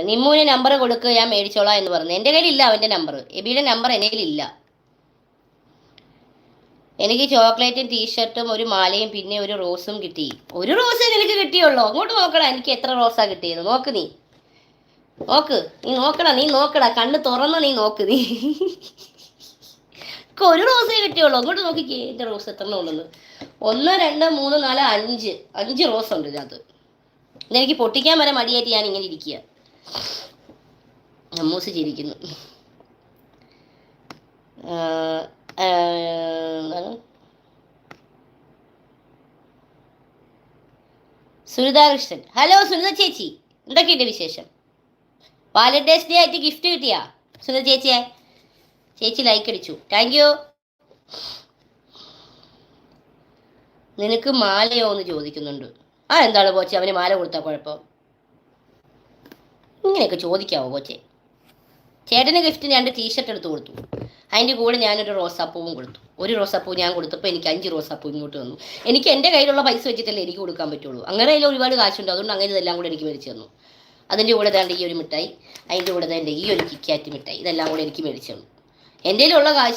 നിമ്മുവിന് number കൊടുക്കുക, ഞാൻ മേടിച്ചോളാം എന്ന് പറഞ്ഞു. എൻ്റെ കയ്യിലില്ല അവൻ്റെ നമ്പർ. എബിയുടെ നമ്പർ എൻ്റെ കയ്യിലില്ല. എനിക്ക് ചോക്ലേറ്റും ടീഷർട്ടും ഒരു മാലയും പിന്നെ ഒരു റോസും കിട്ടി. ഒരു റോസേ നിനക്ക് കിട്ടിയുള്ളൂ? അങ്ങോട്ട് നോക്കടാ, എനിക്ക് എത്ര റോസാ കിട്ടിയത് നോക്ക്. നീ നോക്കടാ, കണ്ണ് തുറന്ന് നീ നോക്ക്. നീ ഒരു റോസേ കിട്ടിയുള്ളൂ. അങ്ങോട്ട് നോക്കിക്കേ എൻ്റെ റോസ് എത്ര ഉള്ളത്. 1 2 3 4 5 റോസ് ഉണ്ട് ഇതിനകത്ത്. ഇതെനിക്ക് പൊട്ടിക്കാൻ വരെ മടിയായിട്ട് ഞാൻ ഇങ്ങനെ ഇരിക്കുക. അമ്മൂസ് ചിരിക്കുന്നു. സുനിതാകൃഷ്ണൻ, ഹലോ സുനിത ചേച്ചി, എന്തൊക്കെയുണ്ട് വിശേഷം? വാലന്റൈൻസ് ഡേ ആയിട്ട് ഗിഫ്റ്റ് കിട്ടിയാ സുനിത ചേച്ചിയെ? ചേച്ചി ലൈക്ക് അടിച്ചു, താങ്ക് യു. നിനക്ക് മാലയോ എന്ന് ചോദിക്കുന്നുണ്ട്. എന്താണ് പോച്ചെ, അവന് മാല കൊടുത്താൽ കുഴപ്പം? ഇങ്ങനെയൊക്കെ ചോദിക്കാവോ പോച്ചെ? ചേട്ടന് ഗിഫ്റ്റ് 2 ടീഷർട്ട് എടുത്ത് കൊടുത്തു. അതിൻ്റെ കൂടെ ഞാനൊരു റോസാപ്പൂവും കൊടുത്തു. ഒരു റോസാപ്പൂ ഞാൻ കൊടുത്തപ്പോൾ എനിക്ക് 5 റോസാപ്പൂ ഇങ്ങോട്ട് വന്നു. എനിക്ക് എൻ്റെ കയ്യിലുള്ള പൈസ വെച്ചിട്ടല്ലേ എനിക്ക് കൊടുക്കാൻ പറ്റുള്ളൂ. അങ്ങനെ അതിൽ ഒരുപാട് കാശുണ്ട്, അതുകൊണ്ട് അങ്ങനെ ഇതെല്ലാം കൂടെ എനിക്ക് മേടിച്ചു തന്നു. അതിൻ്റെ കൂടെ ദാണ്ട് ഈ ഒരു മിഠായി, അതിൻ്റെ കൂടെ ദാണ്ട് ഈ ഒരു കിക്കാറ്റ് മിഠായി, ഇതെല്ലാം കൂടെ എനിക്ക് മേടിച്ചു തന്നു. എൻ്റെ കയ്യിലുള്ള കാശ്